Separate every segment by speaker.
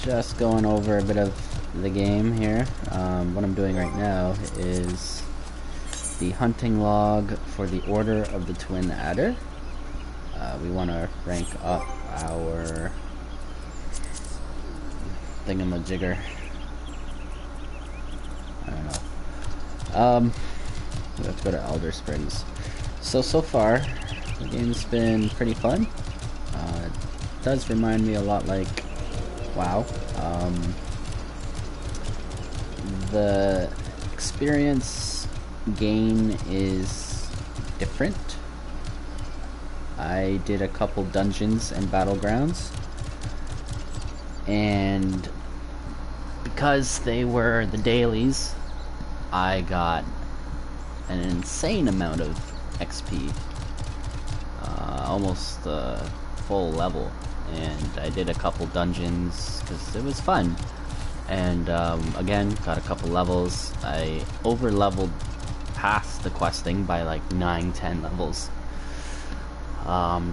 Speaker 1: just going over a bit of the game here. What I'm doing right now is the hunting log for the Order of the Twin Adder. We want to rank up our thingamajigger. I don't know. Let's go to Elder Springs. So far, the game's been pretty fun. It does remind me a lot like WoW. The experience gain is different. I did a couple dungeons and battlegrounds, and because they were the dailies, I got an insane amount of XP, almost full level, and I did a couple dungeons because it was fun, and again got a couple levels. I over leveled past the questing by like 9-10 levels.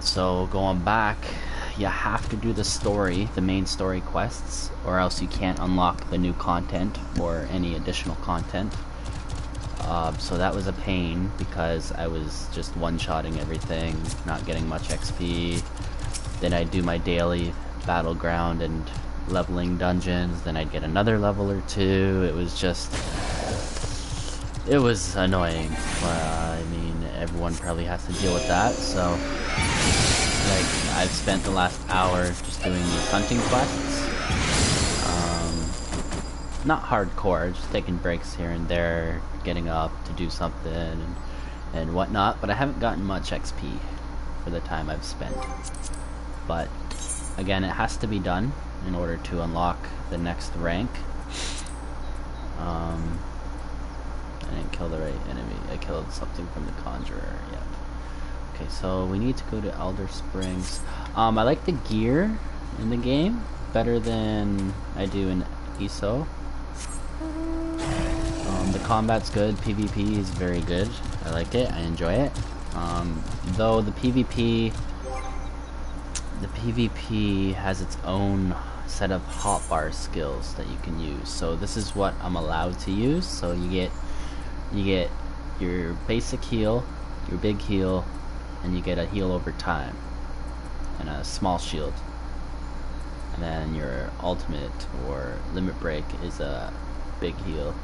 Speaker 1: So going back, you have to do the story, the main story quests, or else you can't unlock the new content or any additional content. So that was a pain because I was just one-shotting everything, not getting much XP. Then I'd do my daily battleground and leveling dungeons, then I'd get another level or two. It was just... it was annoying. I mean, everyone probably has to deal with that, so... like, I've spent the last hour just doing these hunting quests. Not hardcore, just taking breaks here and there, getting up to do something and whatnot, but I haven't gotten much XP for the time I've spent. But again, it has to be done in order to unlock the next rank. I didn't kill the right enemy. I killed something from the Conjurer. Yep. Okay, so we need to go to Elder Springs. I like the gear in the game better than I do in ESO. The combat's good, PvP is very good. I like it, I enjoy it. Though the PvP has its own set of hotbar skills that you can use. So this is what I'm allowed to use. So you get your basic heal, your big heal, and you get a heal over time, and a small shield. And then your ultimate or limit break is a big heal.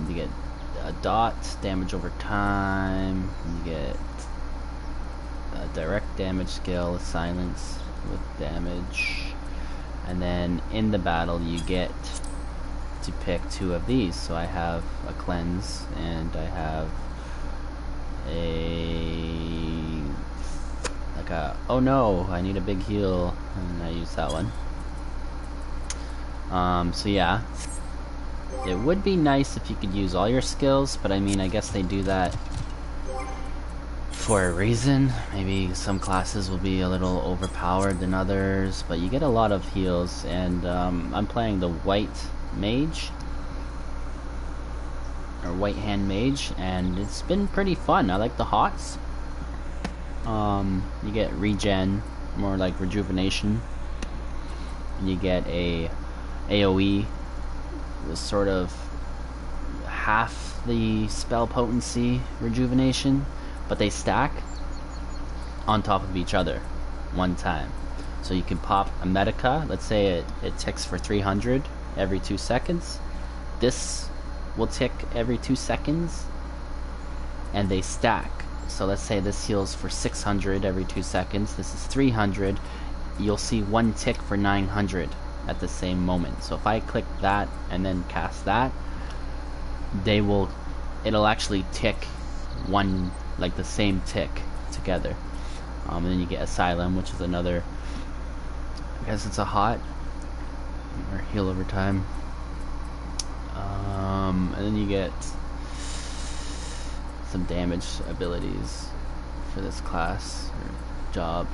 Speaker 1: You get a dot, damage over time, you get a direct damage skill, silence with damage, and then in the battle you get to pick two of these. So I have a cleanse and I have oh no, I need a big heal, and I use that one. So yeah, it would be nice if you could use all your skills, but I mean, I guess they do that for a reason. Maybe some classes will be a little overpowered than others, but you get a lot of heals, and I'm playing the white mage, or white hand mage, and it's been pretty fun. I like the hots. You get regen, more like rejuvenation, and you get a AoE with sort of half the spell potency rejuvenation, but they stack on top of each other one time. So you can pop a Medica, let's say it ticks for 300 every 2 seconds. This will tick every 2 seconds, and they stack. So let's say this heals for 600 every 2 seconds, this is 300, you'll see one tick for 900 at the same moment. So if I click that and then cast that, it'll actually tick one, like the same tick together. And then you get Asylum, which is another, I guess it's a hot, or heal over time. And then you get some damage abilities for this class or job.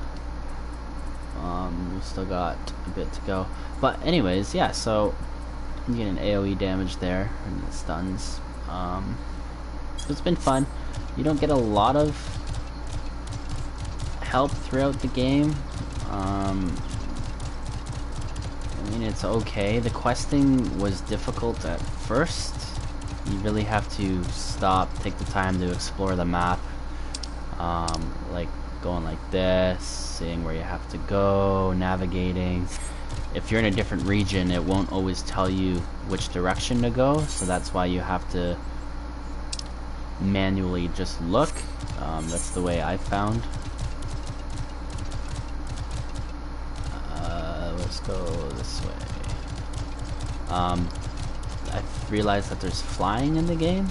Speaker 1: We still got a bit to go, but anyways, yeah, so you get an AoE damage there and it stuns. So it's been fun. You don't get a lot of help throughout the game. I mean, it's okay. The questing was difficult at first. You really have to stop, take the time to explore the map. Like going like this, seeing where you have to go, navigating. If you're in a different region, it won't always tell you which direction to go, so that's why you have to manually just look. That's the way I found. Let's go this way. I've realized that there's flying in the game.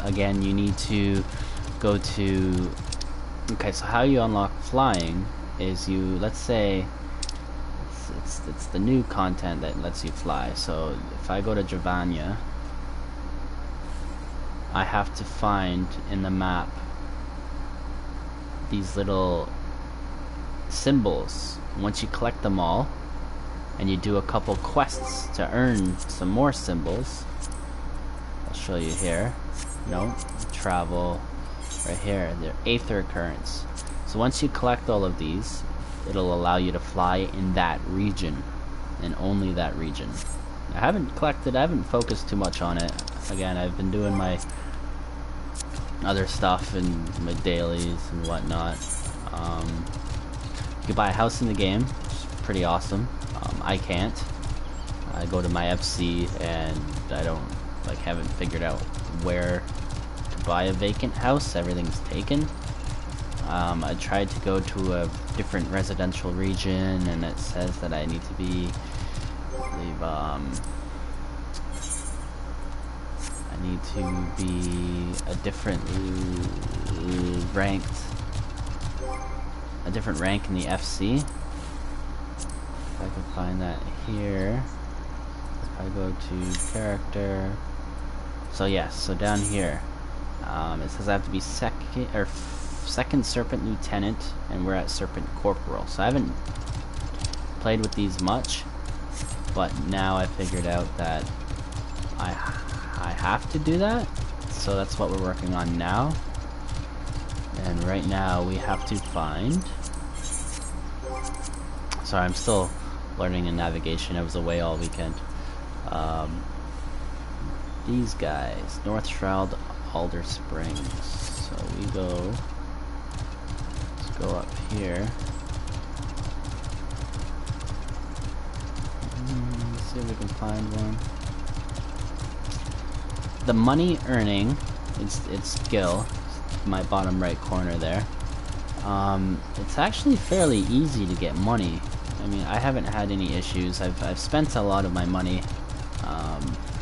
Speaker 1: Again, you need to go to... Okay, so how you unlock flying is you, let's say, it's the new content that lets you fly. So if I go to Javania, I have to find in the map these little symbols. Once you collect them all, and you do a couple quests to earn some more symbols, I'll show you here. No, travel right here. They're aether currents. So once you collect all of these, it'll allow you to fly in that region, and only that region. I haven't focused too much on it. Again, I've been doing my other stuff and my dailies and whatnot. You can buy a house in the game, which is pretty awesome. I can't. I go to my FC and I haven't figured out where to buy a vacant house. Everything's taken. I tried to go to a different residential region, and it says that I need to be, I need to be a different rank in the FC. If I can find that here. If I go to character, so yes, so down here, it says I have to be second Serpent Lieutenant, and we're at Serpent Corporal. So I haven't played with these much, but now I figured out that I have to do that. So that's what we're working on now. And right now we have to find... Sorry, I'm still learning in navigation. I was away all weekend. These guys, North Shroud, Alder Springs. So we go... Let's go up here. Let's see if we can find one. The money earning, it's skill, my bottom right corner there. It's actually fairly easy to get money. I mean, I haven't had any issues. I've spent a lot of my money.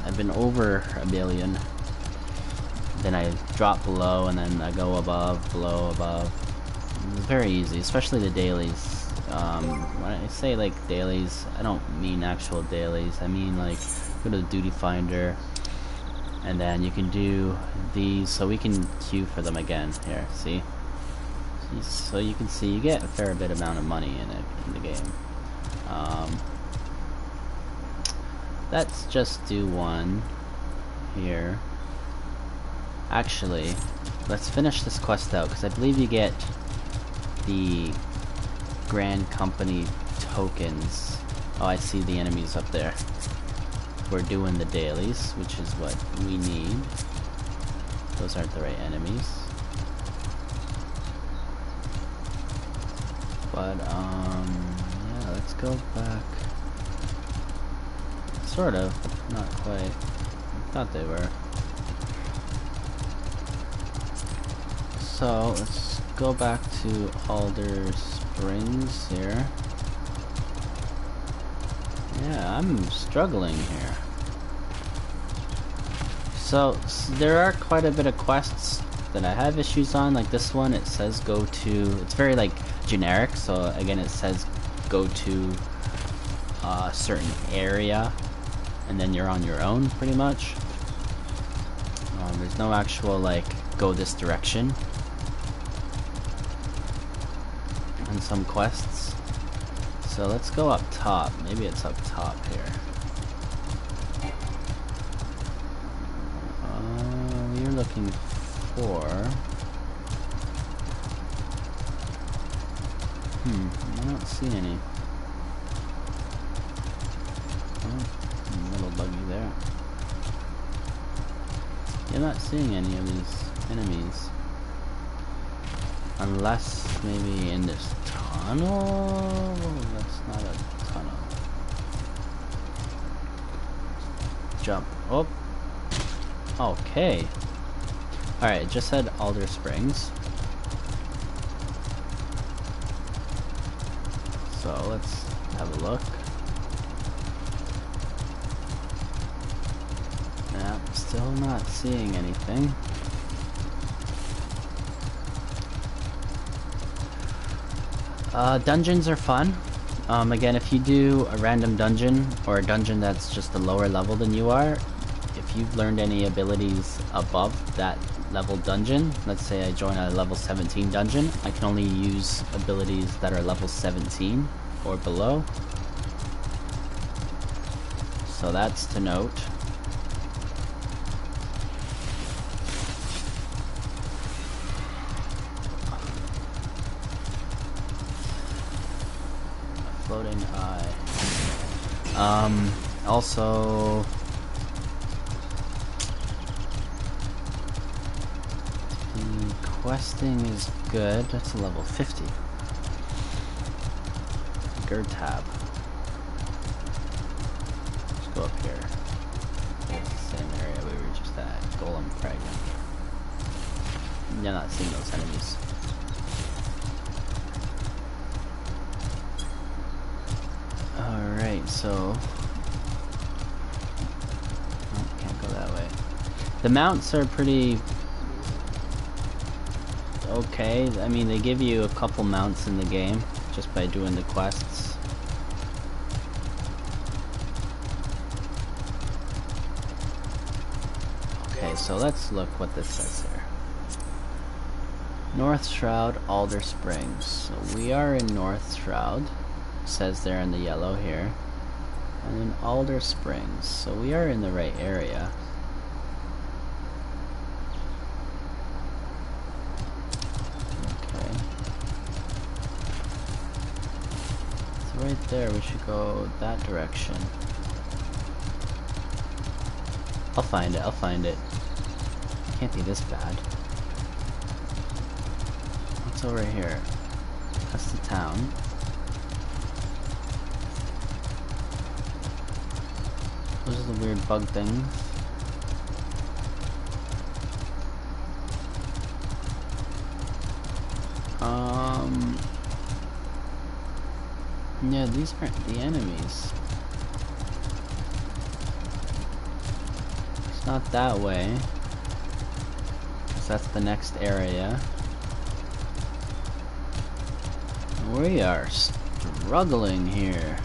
Speaker 1: I've been over $1 million. Then I drop below, and then I go above, below, above. It's very easy, especially the dailies. When I say like dailies, I don't mean actual dailies. I mean like go to the duty finder, and then you can do these, so we can queue for them again. Here, see? So you can see you get a fair bit amount of money in the game. Let's just do one here. Actually, let's finish this quest out, because I believe you get the Grand Company tokens. Oh, I see the enemies up there. We're doing the dailies, which is what we need. Those aren't the right enemies. But, yeah, let's go back. Sort of, not quite. I thought they were. So, let's go back to Alder Springs here. Yeah, I'm struggling here. So, there are quite a bit of quests that I have issues on, like this one. It says go to, it's very like generic, so again it says go to a certain area, and then you're on your own pretty much. There's no actual like go this direction in some quests. So let's go up top. Maybe it's up top here. We're looking for... I don't see any. You're not seeing any of these enemies. Unless maybe in this tunnel? That's not a tunnel. Jump. Oh. Okay. Alright, it just said Alder Springs. So let's have a look. Yeah, still not seeing anything. Dungeons are fun. Again, if you do a random dungeon, or a dungeon that's just a lower level than you are, if you've learned any abilities above that level dungeon, let's say I join a level 17 dungeon, I can only use abilities that are level 17 or below. So that's to note. Floating eye. Also the questing is good. That's a level 50. Gerd tab. Let's go up here. It's the same area we were just at. Golem Fragment. You're not seeing those enemies. Alright, so... Oh, can't go that way. The mounts are pretty... okay. I mean, they give you a couple mounts in the game, just by doing the quests. Okay, so let's look what this says here. North Shroud, Alder Springs. So we are in North Shroud. Says there in the yellow here, and then Alder Springs, so we are in the right area. Okay, so right there we should go that direction. I'll find it, I'll find it. Can't be this bad. What's over here? That's the town. Those are the weird bug things. Yeah, these aren't the enemies. It's not that way. 'Cause that's the next area. We are struggling here.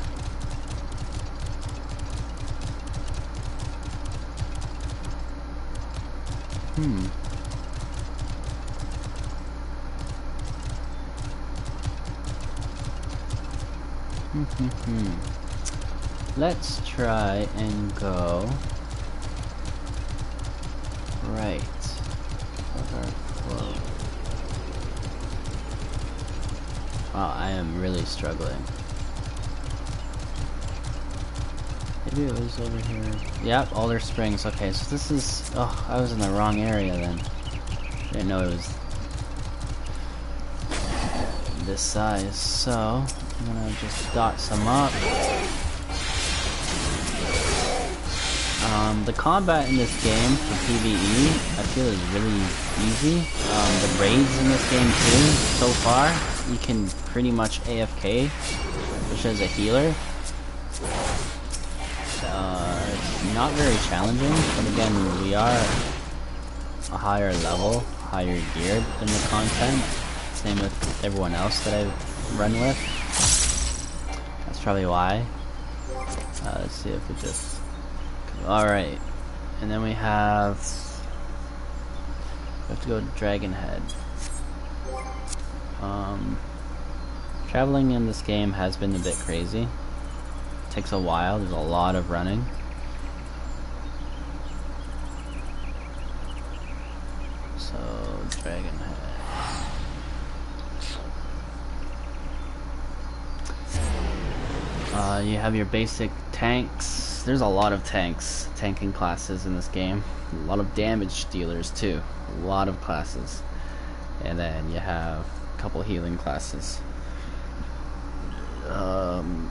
Speaker 1: Let's try and go right. Wow, I am really struggling. Maybe it was over here. Yep, Alder Springs. Okay, so this is... oh, I was in the wrong area then. Didn't know it was this size. So, I'm gonna just dot some up. The combat in this game for PvE, I feel is really easy. The raids in this game too, so far, you can pretty much AFK, which is a healer. It's not very challenging, but again, we are a higher level, higher geared than the content. Same with everyone else that I've run with. That's probably why. Let's see if we just... alright. And then we have to go to Dragon Head. Traveling in this game has been a bit crazy. It takes a while, there's a lot of running. So, Dragon Head. You have your basic tanks. there's a lot of tanking classes in this game. A lot of damage dealers too. A lot of classes. And then you have a couple healing classes.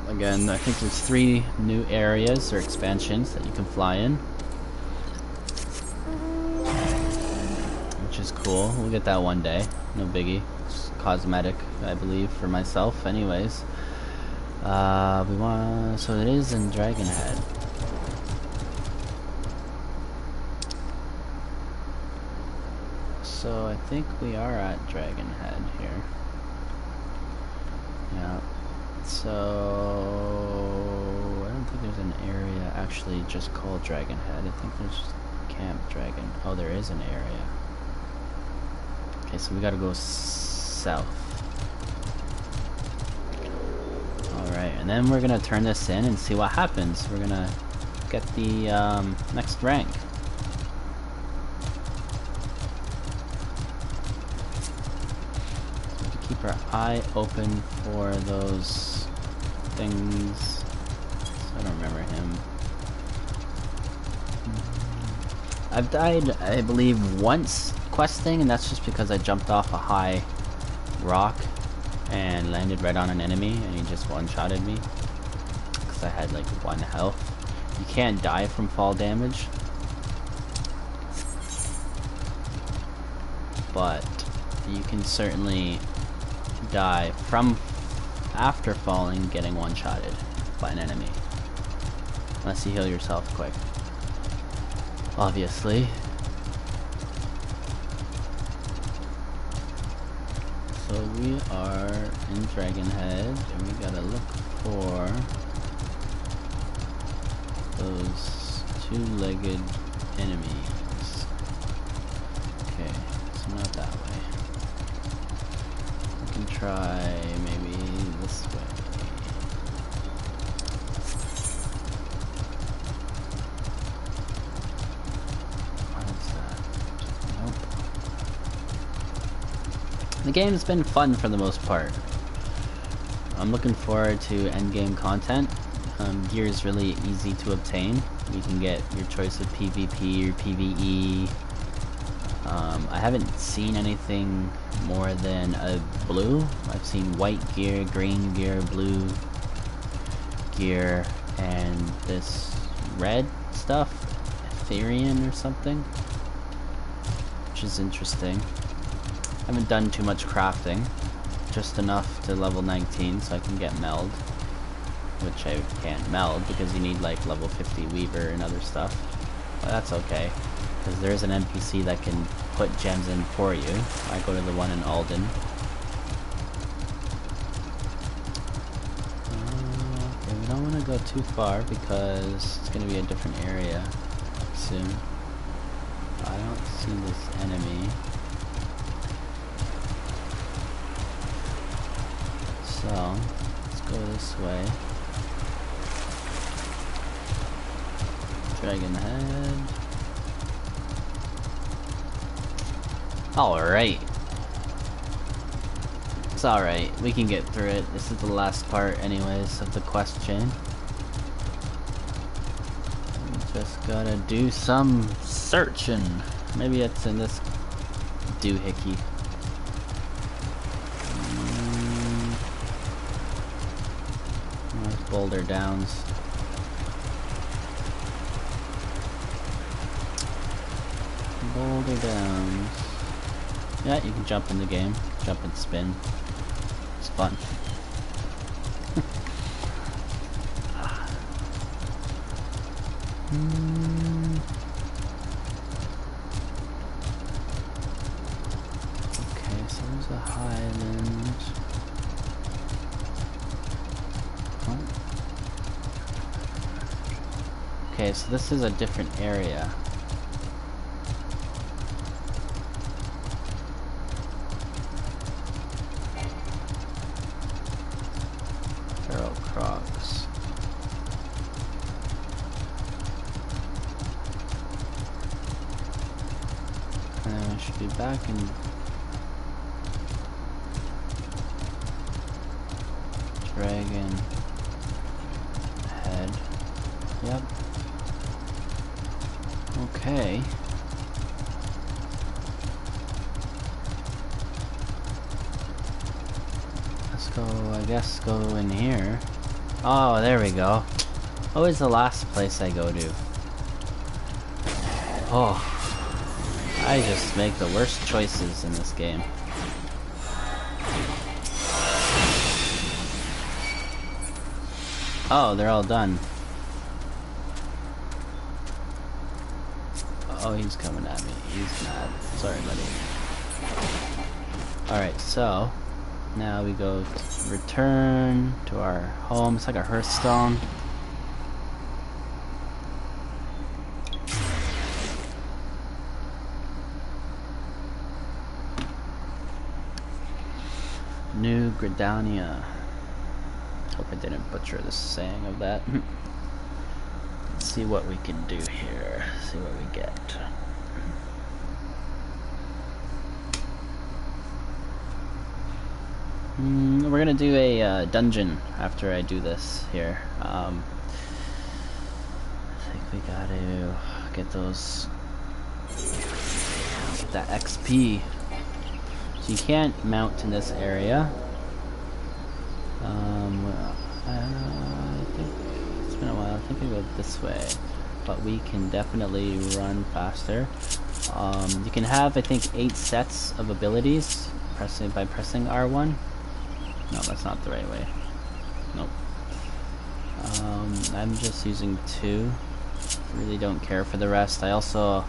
Speaker 1: Again, I think there's 3 new areas or expansions that you can fly in, which is cool. We'll get that one day. No biggie. It's cosmetic, I believe, for myself. Anyways, so it is in Dragonhead. So I think we are at Dragonhead here. Yeah. So I don't think there's an area actually just called Dragonhead. I think there's Camp Dragon. Oh, there is an area. Okay, so we gotta go south. Alright, and then we're gonna turn this in and see what happens. We're gonna get the next rank. Keep our eye open for those things. I don't remember him. I've died, I believe, once questing, and that's just because I jumped off a high rock and landed right on an enemy, and he just one-shotted me because I had like 1 health. You can't die from fall damage, but you can certainly die from after falling, getting one-shotted by an enemy, unless you heal yourself quick, obviously. So we are in Dragonhead, and we gotta look for those 2-legged enemies. Okay, so not that way. Try maybe this way. What is that? Nope. The game's been fun for the most part. I'm looking forward to endgame content. Gear is really easy to obtain. You can get your choice of PvP or PvE. I haven't seen anything more than a blue. I've seen white gear, green gear, blue gear, and this red stuff, Ethereum or something, which is interesting. I haven't done too much crafting, just enough to level 19 so I can get meld, which I can't meld because you need like level 50 Weaver and other stuff, but that's okay. Because there is an NPC that can put gems in for you. I go to the one in Alden. Okay, we don't want to go too far because it's going to be a different area soon. I don't see this enemy. So, let's go this way. Dragonhead. Alright. It's alright. We can get through it. This is the last part anyways of the question. We just gotta do some searching. Maybe it's in this doohickey. There's Boulder Downs. Boulder Downs. Yeah, you can jump in the game. Jump and spin. It's fun. Okay, so there's a highland. Oh. Okay, so this is a different area. Should be back in Dragon Head. Yep. Okay. Let's go, I guess, go in here. Oh, there we go. Always the last place I go to. Oh. I just make the worst choices in this game. Oh, they're all done. Oh, he's coming at me. He's mad. Sorry, buddy. Alright, so now we go to return to our home. It's like a Hearthstone. New Gridania. Hope I didn't butcher the saying of that. Let's see what we can do here. See what we get. We're gonna do a dungeon after I do this here. I think we gotta get those, get that XP. So you can't mount in this area. I think it's been a while. I think we go this way, but we can definitely run faster. You can have, I think, 8 sets of abilities by pressing R1. No, that's not the right way. Nope. I'm just using 2. Really don't care for the rest. I also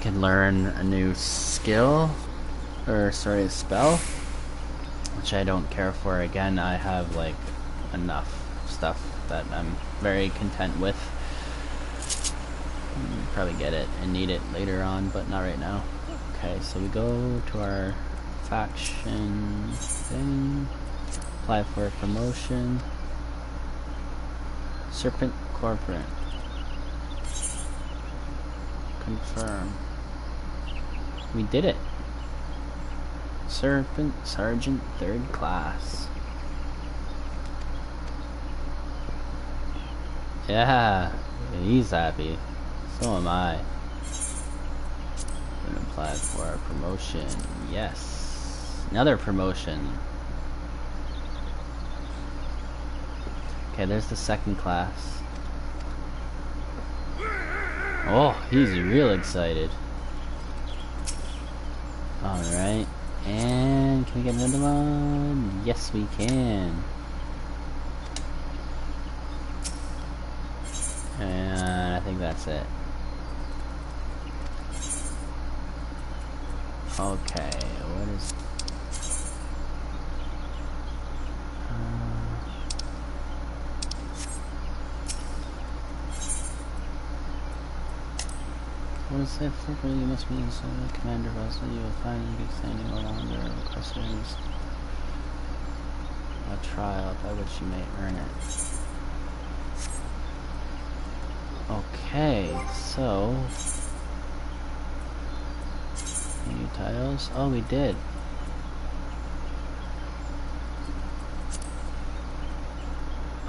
Speaker 1: can learn a new skill, or sorry, a spell, which I don't care for. Again, I have like enough stuff that I'm very content with. Probably get it and need it later on, but not right now. Okay, so we go to our faction thing. Apply for a promotion. Serpent Corporate. Confirm. We did it. Serpent Sergeant 3rd class. Yeah, he's happy. So am I. Gonna apply for a promotion. Yes. Another promotion. Okay, there's the 2nd class. Oh, he's real excited. Alright. And can we get another one? Yes, we can. And I think that's it. Okay, what is... what is that for? You must be inside the commander vessel. You will find you get standing no longer. Questions. A trial by which you may earn it. Okay, so new titles. Oh, we did.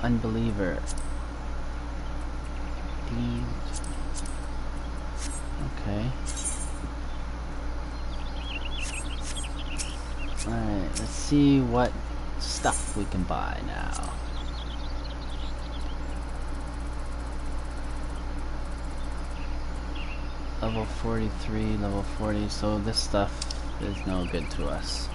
Speaker 1: Unbeliever. Okay. Alright, let's see what stuff we can buy now. Level 43, level 40, so this stuff is no good to us.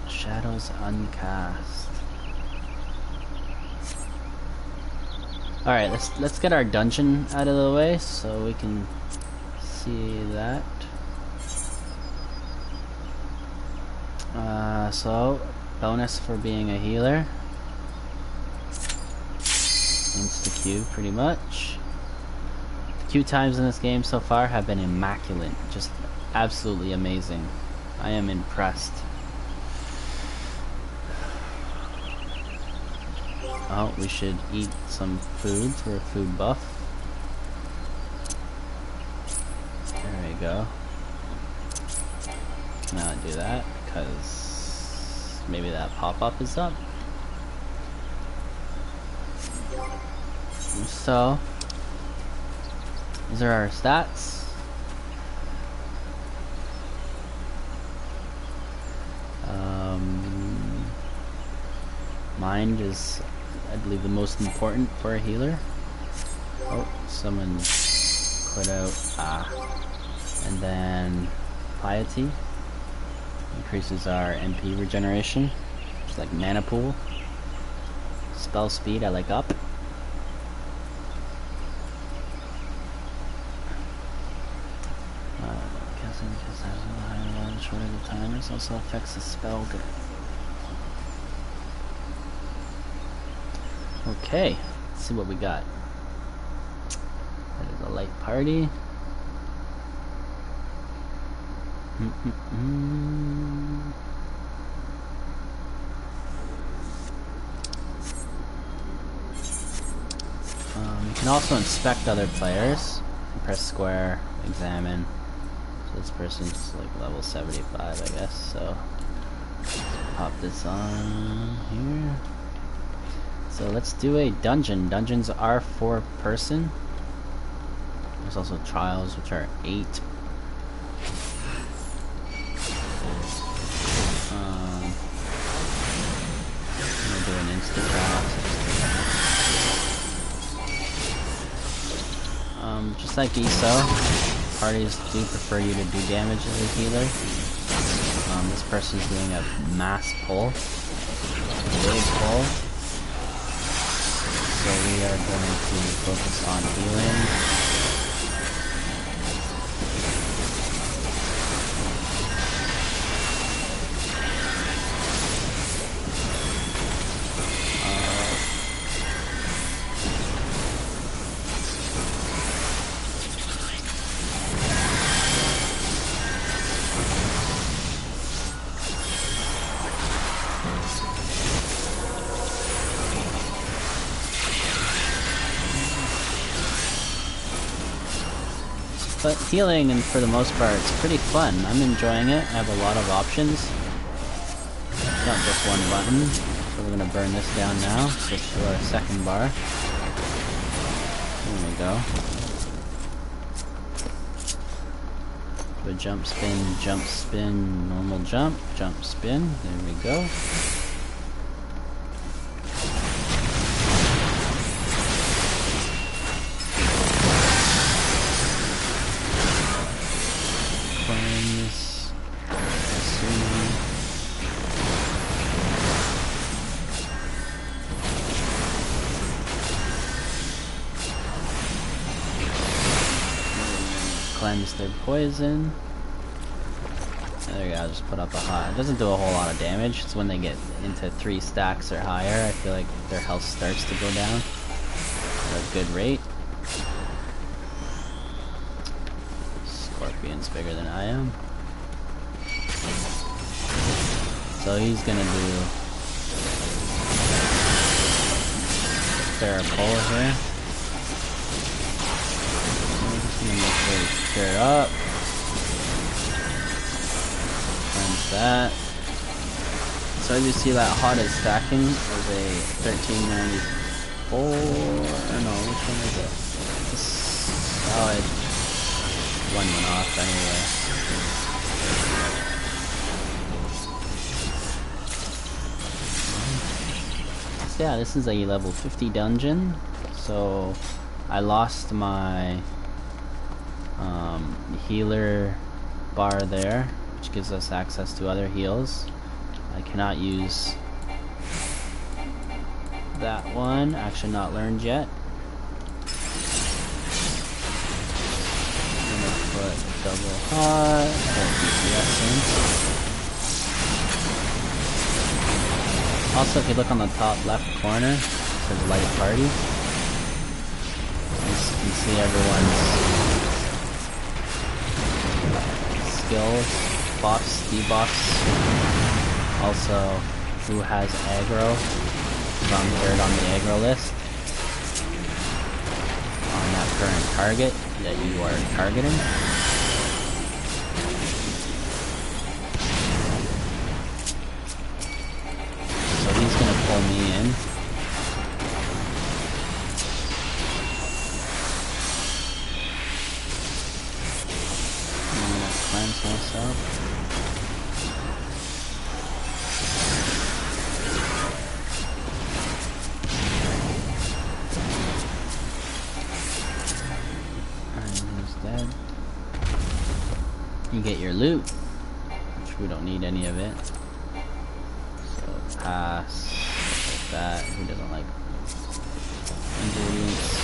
Speaker 1: Shadows uncast. Alright, let's get our dungeon out of the way so we can see that. So bonus for being a healer. Insta Q pretty much. The Q times in this game so far have been immaculate. Just absolutely amazing. I am impressed. Oh, we should eat some food for a food buff. There we go. not do that because maybe that pop-up is up. So these are our stats. Mind is, I believe, the most important for a healer. Oh, someone quit out. And then Piety increases our MP regeneration. It's like mana pool. Spell speed, I like up. Casting just has a higher level shorter the time. This also affects the spell good. Okay, let's see what we got. That is a light party. You can also inspect other players. You press square, examine. So this person's like level 75, I guess. So pop this on here. So let's do a dungeon. Dungeons are for person. There's also trials, which are 8. I'm gonna do an instant trial. Just like ESO, parties do prefer you to do damage as a healer. This person's doing a mass pull, a big pull. So we are going to focus on healing. But healing, and for the most part, it's pretty fun. I'm enjoying it. I have a lot of options. It's not just one button. So we're gonna burn this down now. Switch to our second bar. There we go. Do a jump, spin, normal jump, spin. There we go. Cleanse their poison. There we go, I'll just put up a hot. It doesn't do a whole lot of damage. It's when they get into 3 stacks or higher, I feel like their health starts to go down at a good rate. Scorpion's bigger than I am. So he's gonna do fair pull here. Make sure we clear it up. Cleanse that. So as you see, that hot is stacking as a 1394. Or no, which one is it? This, oh, one went off anyway. So yeah, this is a level 50 dungeon. So I lost my healer bar there, which gives us access to other heals. I cannot use that one, actually not learned yet. I'm gonna put double hot, DPS in. Also, if you look on the top left corner, it says light party. You can see everyone's skills, buffs, debuffs, also who has aggro from third on the aggro list on that current target that you are targeting. up. Dead. You get your loot, which we don't need any of it. So pass like that. Who doesn't like ingredients?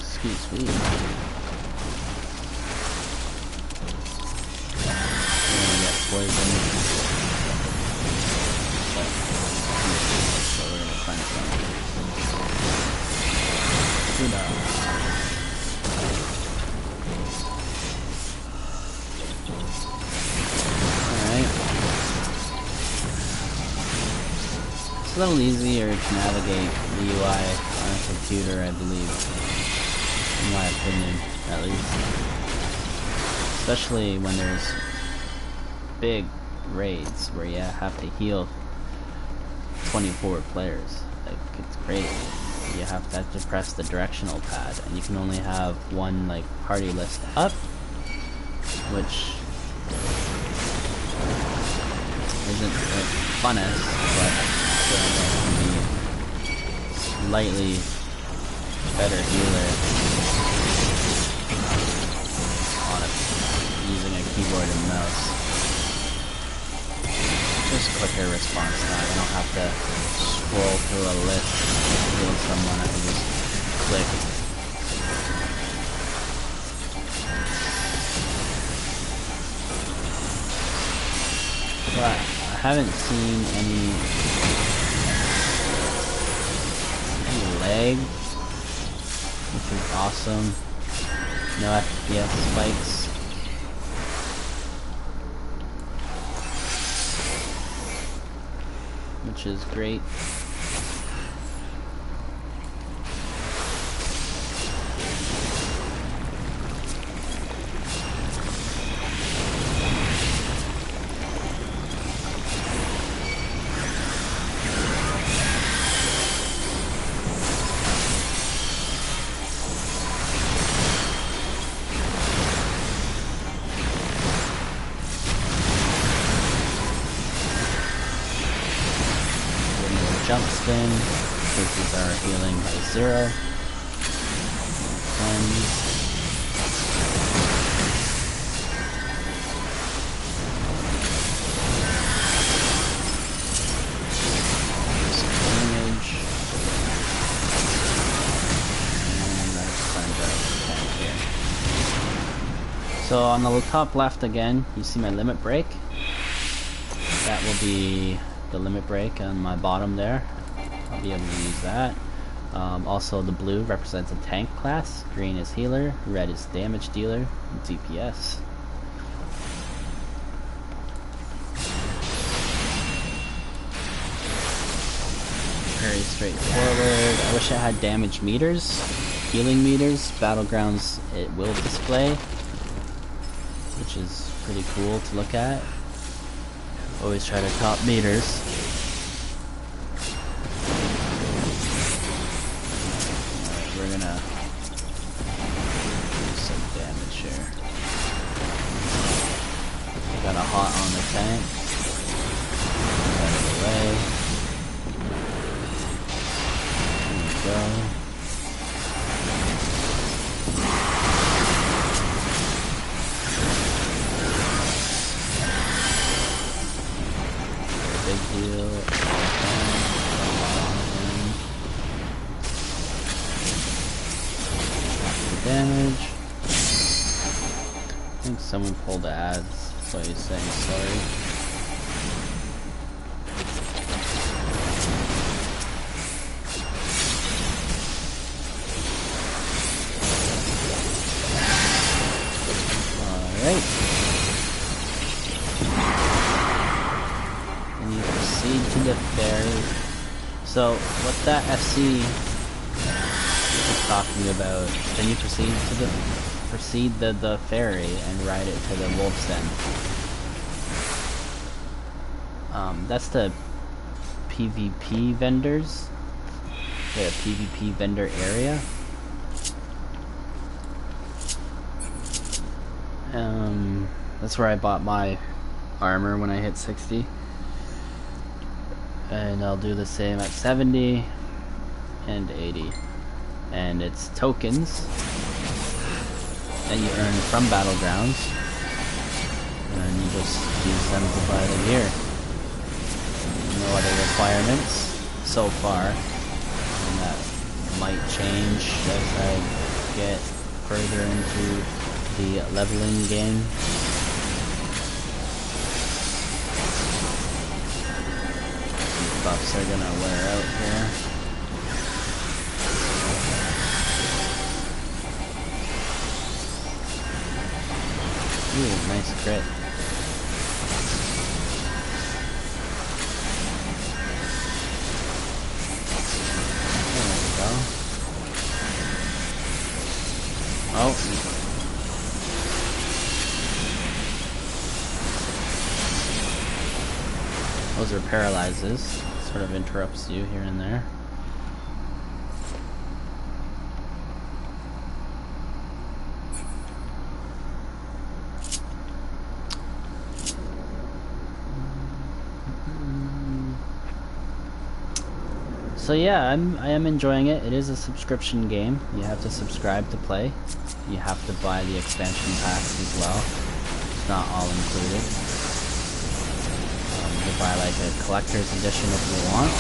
Speaker 1: Sweet. Poison. So we're gonna find some. Alright. It's a little easier to navigate the UI on a computer, I believe. In my opinion, at least. Especially when there's big raids where you have to heal 24 players. Like, it's great. You have to press the directional pad, and you can only have one like party list up, which isn't the funnest, but can be slightly better healer using a keyboard and mouse. Just quicker response time. I don't have to scroll through a list to heal someone. I can just click. But I haven't seen any lag, which is awesome. No FPS spikes. Which is great. Jump spin, increases our healing by 0. Cleanse. Some damage. And let's cleanse out the tank here. So on the top left again, you see my limit break. That will be the limit break on my bottom there. I'll be able to use that. Also the blue represents a tank class, green is healer, red is damage dealer, and DPS. Very straightforward. I wish I had damage meters, healing meters. Battlegrounds it will display, which is pretty cool to look at. Always try to top meters. Alright, we're gonna do some damage here. Got a hot on the tank. Out of the way. There we go. Big deal. Damage. I think someone pulled the ads, so he's saying sorry. Alright. Proceed to the ferry. So what that FC is talking about, then you proceed the ferry and ride it to the Wolf's Den. That's the PvP vendors. The PvP vendor area. That's where I bought my armor when I hit 60. And I'll do the same at 70 and 80. And it's tokens that you earn from Battlegrounds. And you just use them to buy the gear. No other requirements so far. And that might change as I get further into the leveling game. These buffs are gonna wear out here. Ooh, nice crit. There we go. Oh. Those are paralyzes. Sort of interrupts you here and there. So yeah, I am enjoying it. It is a subscription game. You have to subscribe to play. You have to buy the expansion packs as well. It's not all included. You buy like a collector's edition if you want.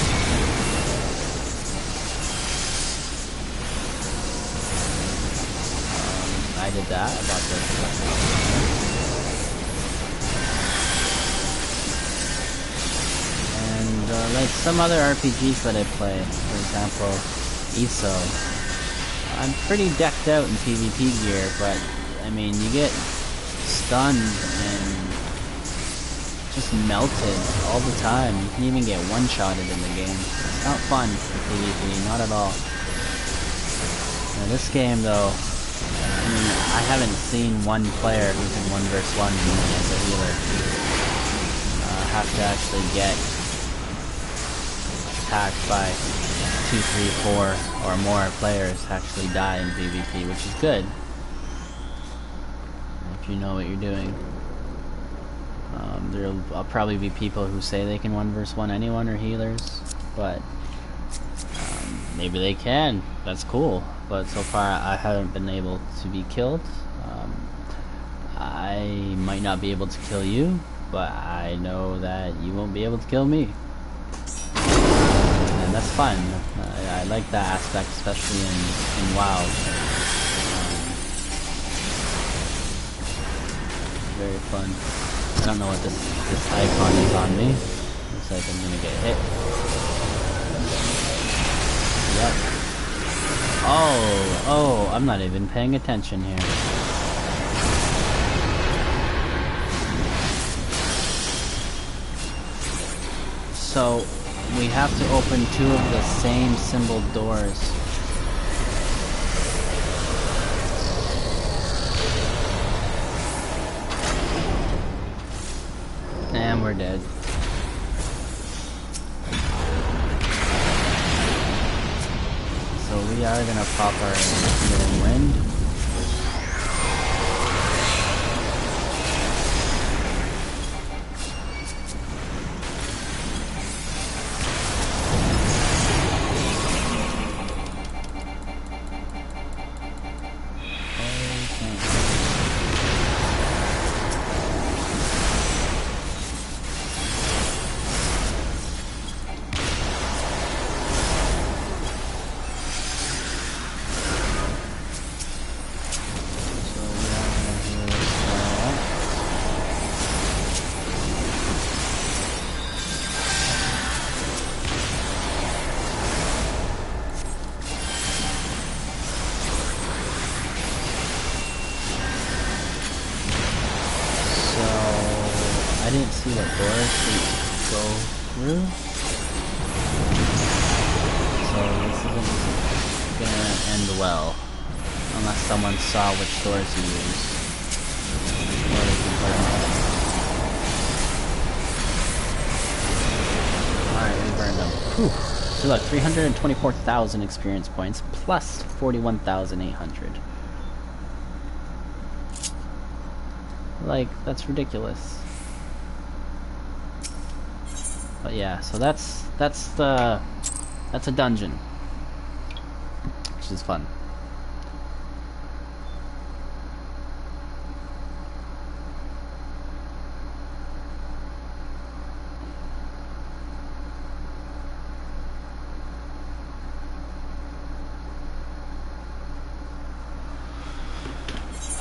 Speaker 1: I did that. I bought the collector's edition. Like some other RPGs that I play, for example, ESO, I'm pretty decked out in PvP gear, but I mean, you get stunned and just melted all the time. You can even get one-shotted in the game. It's not fun for PvP, not at all. Now, this game, though, I mean, I haven't seen one player who can 1v1 me as a healer. I have to actually get attacked by 2, 3, 4 or more players to actually die in PvP, which is good if you know what you're doing. There'll probably be people who say they can 1v1 anyone or healers, but maybe they can. That's cool, but so far I haven't been able to be killed. I might not be able to kill you, but I know that you won't be able to kill me. And that's fun. I like that aspect, especially in WoW. Very fun. I don't know what this icon is on me. Looks like I'm gonna get hit. Yep. Oh, I'm not even paying attention here. So we have to open 2 of the same symbol doors. And we're dead. So we are gonna pop our healing wind. I didn't see what doors to go through. So this isn't gonna end well. Unless someone saw which doors you use. Whew. So look, 324,000 experience points plus 41,800. Like, that's ridiculous. But yeah, so that's a dungeon, which is fun.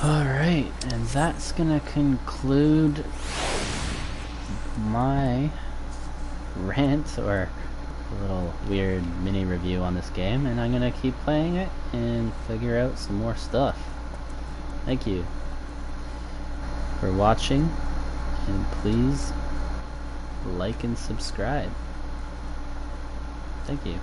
Speaker 1: Alright, and that's gonna conclude my rant, or a little weird mini review on this game, and I'm gonna keep playing it and figure out some more stuff. Thank you for watching, and please like and subscribe. Thank you.